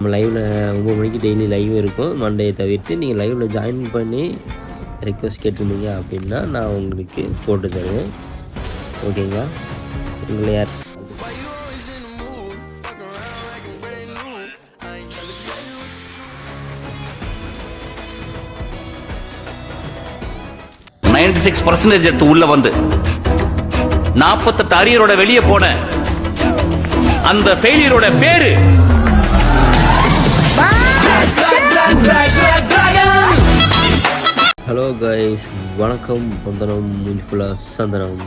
நம்ம லைவில் 9 மணிக்கு டெய்லி லைவ் இருக்கும். மண்டே தவிர்த்து நீங்கள் லைவில் ஜாயின் பண்ணி ரெக்வஸ்ட் கேட்டிருந்தீங்க அப்படின்னா நான் உங்களுக்கு போட்டு தருவேன். ஓகேங்களா? உங்களை யார் 96% எடுத்து உள்ள வந்து 48 அரியரோட வெளியே போன அந்த ஃபெயிலியரோட பேரு ஹலோ கைஸ், வணக்கம். வந்தனம் முன்ஃபுல்லா சந்தனம்.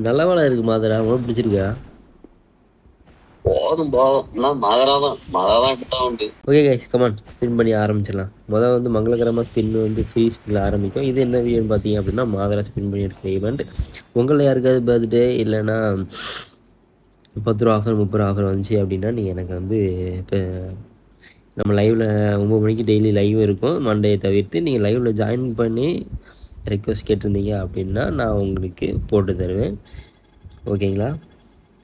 நல்ல வேலை இருக்கு மாதரா, உனக்கு பிடிச்சிருக்கா? ஓகே கைஸ், கமான் ஸ்பின் பண்ணி ஆரம்பிச்சிடலாம். முதல் வந்து மங்களகரமாக ஸ்பின் வந்து ஃப்ரீ ஸ்பின்னில் ஆரம்பிக்கும். இது என்ன வீடியோன்னு பார்த்தீங்க அப்படின்னா மாதரா ஸ்பின் பண்ணி எடுக்கிற ஈவெண்ட். உங்களில் யாருக்காவது பர்த்டே இல்லைன்னா 10 ரூபா ஆஃபர் 30 ரூபா ஆஃபர் வந்துச்சு அப்படின்னா நீங்கள் எனக்கு வந்து இப்போ நம்ம லைவில் 9 மணிக்கு டெய்லி லைவ் இருக்கும். மண்டே தவிர்த்து நீங்கள் லைவில் ஜாயின் பண்ணி ரெக்வஸ்ட் கேட்டிருந்தீங்க அப்படின்னா நான் உங்களுக்கு போட்டு தருவேன். ஓகேங்களா?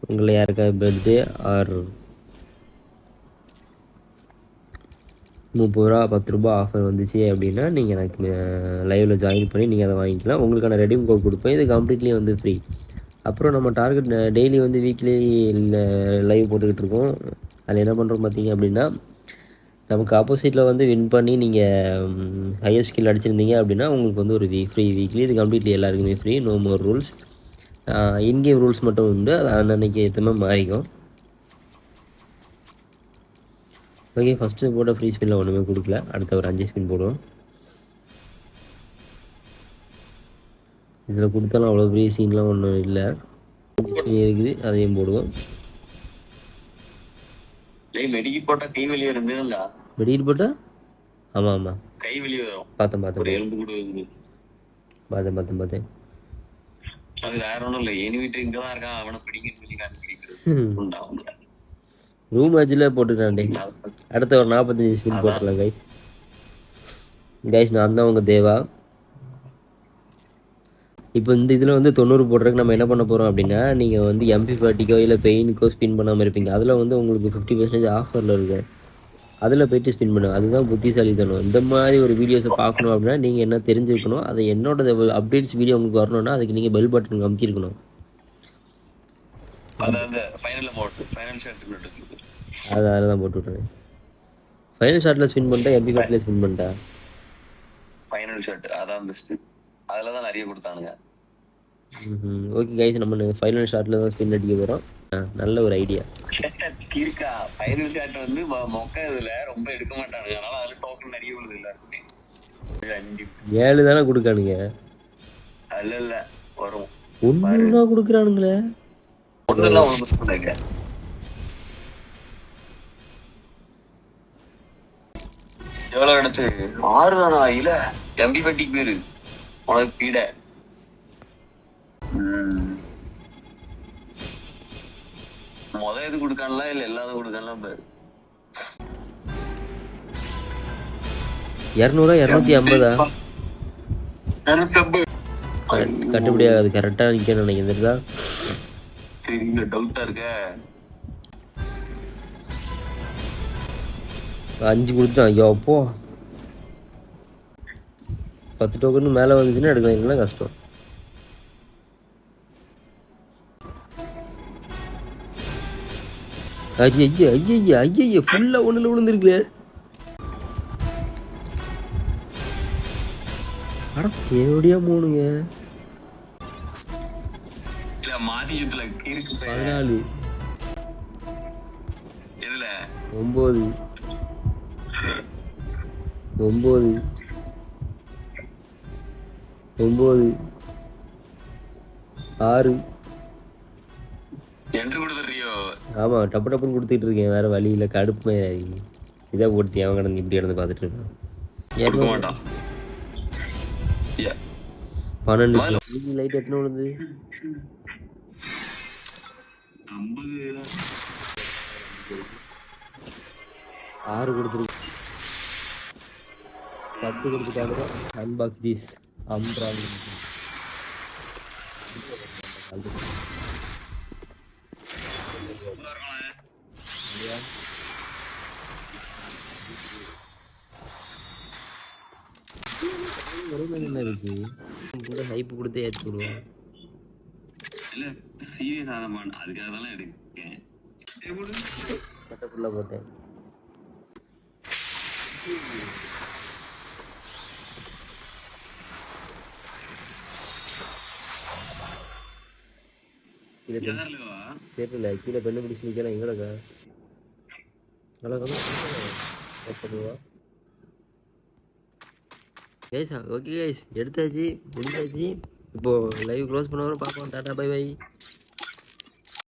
உங்களை யாருக்காவது பர்த்டே ஆர் 30 ரூபா 10 ரூபா ஆஃபர் வந்துச்சு அப்படின்னா நீங்கள் எனக்கு லைவில் ஜாயின் பண்ணி நீங்கள் அதை வாங்கிக்கலாம். உங்களுக்கான ரெடீம் கோட் கொடுப்பேன். இது கம்ப்ளீட்லி வந்து ஃப்ரீ. அப்புறம் நம்ம டார்கெட் டெய்லி வந்து வீக்லி லைவ் போட்டுக்கிட்டு இருக்கோம். அதில் என்ன பண்ணுறோம் பார்த்தீங்க அப்படின்னா, நமக்கு ஆப்போசிட்டில் வந்து வின் பண்ணி நீங்கள் ஹையர் ஸ்கில் அடிச்சிருந்தீங்க அப்படின்னா உங்களுக்கு வந்து ஒரு ஃப்ரீ வீக்லி. இது கம்ப்ளீட்லி எல்லாருக்குமே free, no more rules. In game rules மட்டும் உண்டு, அது அன்னன்னைக்கு ஏற்ற மாதிரி மாறிக்கும். ஓகே, ஃபஸ்ட்டு போட்ட ஃப்ரீ ஸ்பின்னில் ஒன்றுமே கொடுக்கல. அடுத்த ஒரு 5 ஸ்பின் போடுவோம். இதில் கொடுத்தாலும் அவ்வளோ ஃப்ரீ சீன்லாம் ஒன்றும் இல்லை. இருக்குது, அதையும் போடுவோம். மெடிக்கெட் போட்டா கை வெளியே இருந்ததுல மெடிக்கெட் போட்டா ஆமாம் ஆமாம் கை வெளியே வரும். பார்த்தேன் எலும்பு கூட பார்த்தேன். அது வேற ஒன்றும் இல்லை. எனிவிட்டு இங்கே தான் இருக்கான், அவனை பிடிங்கன்னு சொல்லி காமிக்கிறது. ரூம் மேட்சில் போட்டுக்காண்டே. அடுத்த ஒரு 45 ஸ்பின் போட்டுடலாம் கைஸ். நான் தான் உங்கள் தேவா. இப்போ இந்த இதில் வந்து 90 போடுறதுக்கு நம்ம என்ன பண்ண போகிறோம் அப்படின்னா, நீங்கள் வந்து MP40கோ இல்லை பெயினுக்கோ ஸ்பின் பண்ணாமல் இருப்பீங்க. அதில் வந்து உங்களுக்கு 50% ஆஃபரில் இருக்கு. அதில் போய்ட்டு ஸ்பின் பண்ணுங்க. அதுதான் புத்திசாலித்தனம். இந்த மாதிரி ஒரு வீடியோஸை பார்க்கணும் அப்படின்னா நீங்கள் என்ன தெரிஞ்சுக்கணும், அதை என்னோட அப்டேட்ஸ் வீடியோ உங்களுக்கு வரணும்னா அதுக்கு நீங்கள் பெல் பட்டன் அமுத்திருக்கணும். அது அதில் தான் போட்டு விட்றேன். ஃபைனல் ஷாட்டில் ஸ்பின் பண்ணிட்டா MP40ல ஸ்பின் பண்ணிட்டா ஃபைனல் ஷாட் அதான் பெஸ்ட். அதில் தான் நிறைய கொடுத்தானுங்க. ஓகே கைஸ், நம்ம ஃபைனல் ஷாட்டில் தான் ஸ்பின் அடிக்க போகிறோம். நல்ல ஒரு ஐடியா இருக்கா. ஃபைனல் ஷாட் வந்து மொக்க இதில் ரொம்ப எடுக்க மாட்டானுங்க. அதனால அதில் டோக்கன் நிறைய விழுது எல்லாருக்குமே. 7 தானே கொடுக்கானுங்க. இல்ல வரும் 1 கொடுக்குறானுங்களே. ஒன்றுலாம் ஒன்று சொன்னாங்க. எவ்வளவு எடுத்து 6 தானா? இல்ல MP40 பேரு உனக்கு பீட. இது கொடுக்கானலாம் இல்ல எல்லாரும் கொடுக்கானலாம். 200 250 கட்டுப்படி ஆகாது. கரெக்டா நிக்க நினைக்கிறதா டவுட்டா இருக்க. 5 கொடுத்துட்டான். ஐயோ அப்போ 10 டோக்கன் மேலே வந்துச்சுன்னா எடுக்கலாம், கஷ்டம். ஐயா ஃபுல்லா ஒண்ணுல விழுந்துருக்குல. அட தேவடியா போனுங்க. 14 இதுல 9 6 என்று கொடுத்துறியோ? ஆமா, டப்புன்னு கொடுத்துட்டு இருக்கேன். வேற வழியில கடுப்பு இதை போட்டு அவன் கடந்து இப்படி இடந்து பார்த்துட்டு இருக்கான். 12 லைட் எத்தனை விழுந்து? 6 கொடுத்துருக்கு. 10 கொடுத்துட்டாங்க. Unbox this அம்ப்ரான். குறையில என்ன இருக்கு கூட ஹைப் கொடுத்து ஏற்றி விடுவோம். இல்ல சீரியஸ் ஆதமான் அதுக்காக தான் எடுக்கேன். சட்டை ஃபுல்லாக போட்டேன். கீழே யாருலவா தெரியல, கீழே பெண்ணு பிடிச்சி நிற்கலாம் எங்கடக்கா அழகா கைஸா. ஓகே கைஸ், எடுத்தாச்சு முடிஞ்சாச்சு. இப்போது லைவ் க்ளோஸ் பண்ண வரும் பார்ப்போம். Tata bye by.